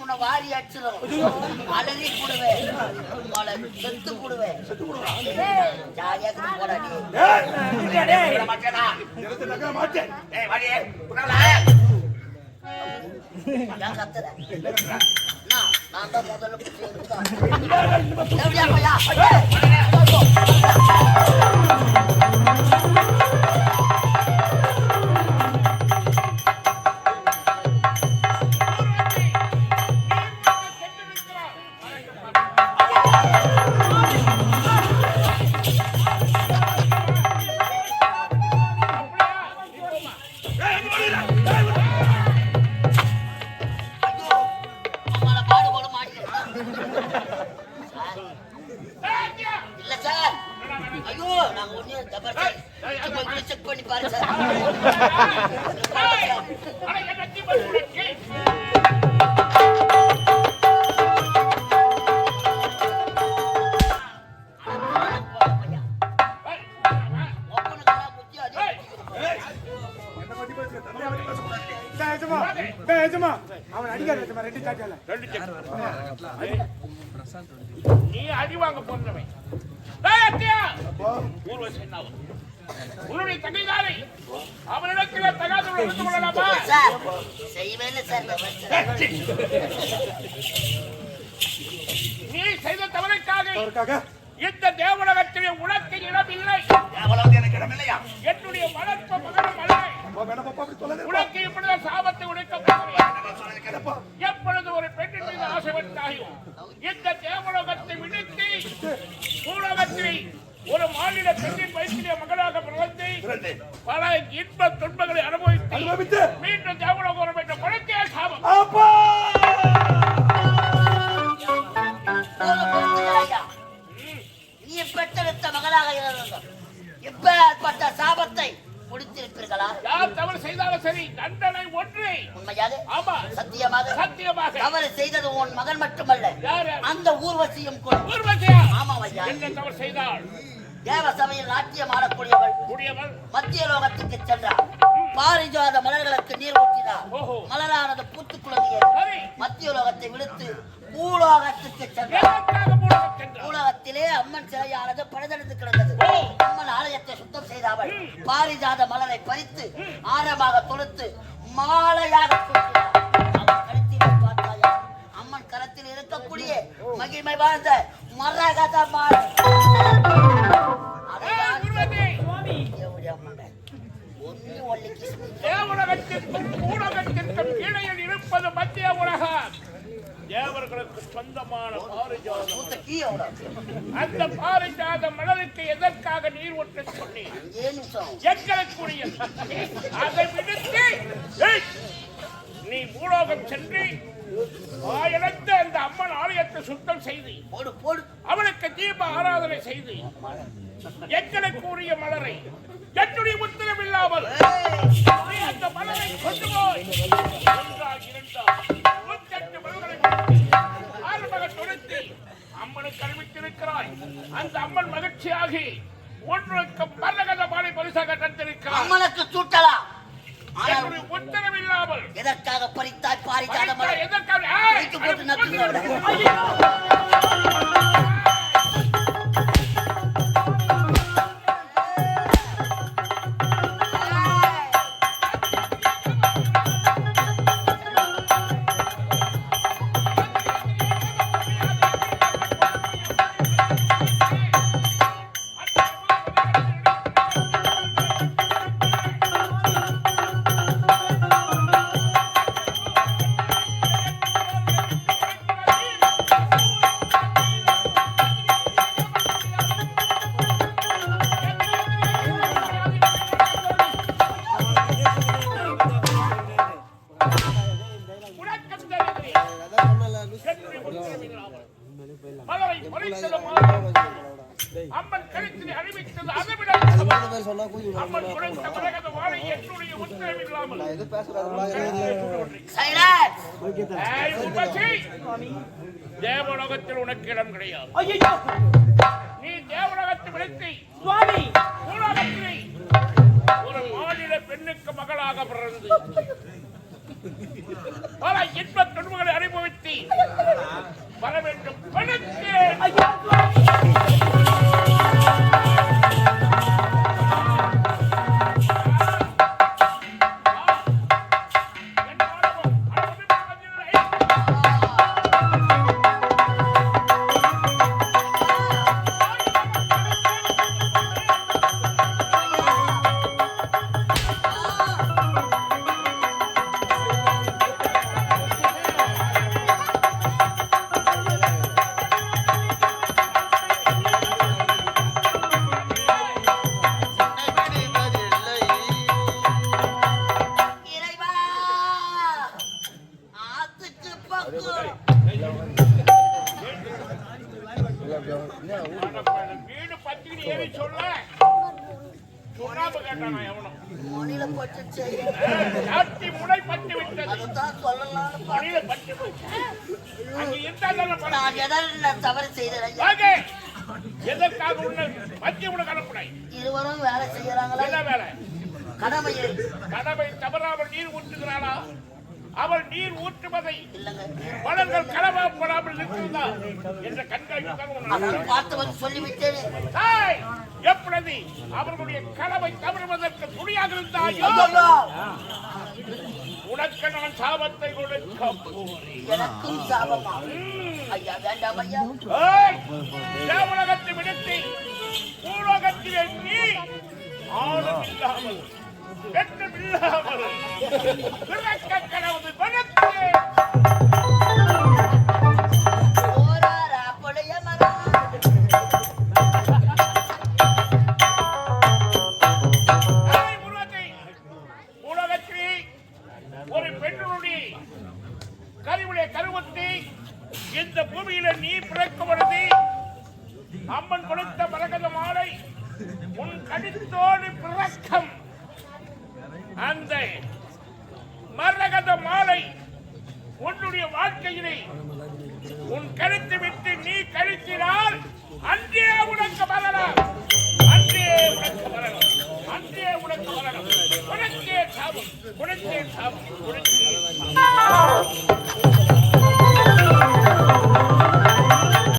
உன்னை வாரி அடிச்சிடும், அலறி போடுவேன், செத்து போடுவேன். ஜாலியாக போடா நான் தான் முதல்ல செக் பண்ணி பாரு சார். அவன் அடிக்காத ரெண்டு சாட்டியால நீ அடி வாங்க போனவன் உன்னுடைய தங்கைதாரை அவனிடத்தில் தகாத கொள்ளலாமா? செய்யவே இல்லை சார். நீ செய்த தவறுக்காக இந்த தேவலகத்திலே உனக்கு இடமில்லை. எனக்கு இடமில்லையா? என்னுடைய வளர்த்த மகனும் அல்ல. உனக்கு இப்பொழுது சாபத்தை உடைக்கப்படுகிறேன். எப்பொழுது ஒரு பெண்ணின் மீது ஆசைப்பட்டாயோ இந்த தேவலோகத்தை விடுத்து பூலோகத்தை ஒரு மாநில பெண்ணின் வயிற்றிலே மகளாக பிறந்து பல இன்ப துன்பங்களை அனுபவித்து மீண்டும் தேவலோகம் என்ற பழக்கே சாபம். நீ பெற்றெடுத்த மகளாக இருந்தால் இப்பேற்பட்ட சாபத்தை முடித்திருப்பீர்களா? யார் தவறு செய்தாலும் சரி தண்டனை ஒன்றே. உண்மையாக? ஆமா. சத்தியமாக? சத்தியமாக. தவறு செய்தது உன் மகன் மட்டுமல்ல, அந்த ஊர்வசியும் கூட. ஊர்வசியா? ஆமா ஐயா. என்ன தவறு செய்தாள்? தேவ சபையில் நாட்டியம் ஆடக்கூடியவள் மத்திய லோகத்துக்கு சென்றார். பாரிஜாத மலர்களுக்கு நீர் ஊற்றினார். மலரானது பூத்து குழந்தைகள் மத்திய லோகத்தை விடுத்து பூலோகத்துக்கு சென்றார். பூலோகத்திலே அம்மன் சிலையானது பழுதடைந்து கிடந்தது. அம்மன் ஆலயத்தை சுத்தம் செய்தாமல் பாரிஜாத மலரை பறித்து ஆரமாக தொடுத்து மாலையாக கழுத்திலே பார்த்தாயா அம்மன் கரத்தில் இருக்கக்கூடிய மகிமை வாழ்ந்த மரகத மாலை. இருப்பது மத்திய உலகம். தேவர்களுக்கு சொந்தமான அந்த பாரிஜாத மலருக்கு எதற்காக நீர் ஊற்ற சொன்னேன்? எங்களுக்குரிய அதை விடுத்து நீ பூலோகம் சென்று ஆயிரத்து அந்த அம்மன் ஆலயத்தை சுத்தம் செய்து அவனுக்கு தீப ஆராதனை செய்து எங்களுக்குரிய மலரை என்னுடைய உத்தரவில்லாமல் அந்த மலரை கொண்டு போய் அம்மனுக்கு அறிவித்திருக்கிறாய். அந்த அம்மன் மகிழ்ச்சியாகி ஒன்றுக்கு மரகத மாலை பரிசாக தந்திருக்கிறார். அம்மனுக்கு சூட்டலாம் உத்தரவில்லாமல் எதற்காக பறித்தாய் பாரிஜாத மலரை? எதற்காக அம்மன் கழுத்தில் அறிவித்தது அதைவிட அம்மன் கொடுத்த மரகத மாலை என்னுடைய உத்தரவில்லாமல் தேவலோகத்தில் உனக்கு இடம் கிடையாது. நீ தேவலோகத்தை விடுத்து பூலோகத்தில் ஒரு மாநில பெண்ணுக்கு மகளாக பிறந்து பல இன்ப துன்பங்களை அனுபவித்து வீடு பத்தினி ஏறி சொல்ல சுண்ணாம்பு கேட்டானா எவனும் மணியில போட்டு செய்ய சாத்தி முனை பட்டு விட்டது. அதுதான் சொல்லலாம்னு மணியில பட்டு போச்சு. அங்க இருந்தா தானே பணம். நான் எதாவது நான் தவறு செய்தேன் ஐயா. வாங்க. எதற்காக உன்னை மத்திய உனக்கு அனுப்புனாய்? இருவரும் வேலை செய்யறாங்களா? என்ன வேலை? கடமையை கடமை தவறாமல் நீர் ஊற்றுகிறாளா? அவள் நீர் ஊற்றுவதை இல்லங்க மலர்கள் களவாப்படாமல் நிற்கிறதா என்ற கண்காணிப்புக்காக அதான் பார்த்து வந்து சொல்லிவிட்டேன். எப்படி அவர்களுடைய கடமை தவறுவதற்கு துணியாக இருந்தாயோ உனக்கு நான் சாபத்தை கொடுக்க போறேன். எனக்கும் சாபமா? ஐயா வேண்டாம் ஐயா. தேவலகத்தை விடுத்து பூலோகத்திலே நீ ஆளும் இல்லாமல் வெட்டம் இல்லாமல் பிறக்க கடவுள் கொடுத்து போராரா பொழைய மரம். உலகத்தில் ஒரு பெண்ணுடைய கருவிலே கருவத்தை இந்த பூமியில நீ பிறக்கும் பொழுது அம்மன் கொடுத்த மரகத மாலை உன் கடித்தோடு பிறக்கம். அந்த மரகத மாலை உன்னுடைய வாழ்க்கையிலே உன் கருத்து விட்டு நீ கழித்தினால் அன்றே உனக்கு மரணம். அன்றே உனக்கு மரணம். அன்றே உனக்கு மரணம். உனக்கே சாபம். உனக்கே சாபம். உனக்கே சாபம்.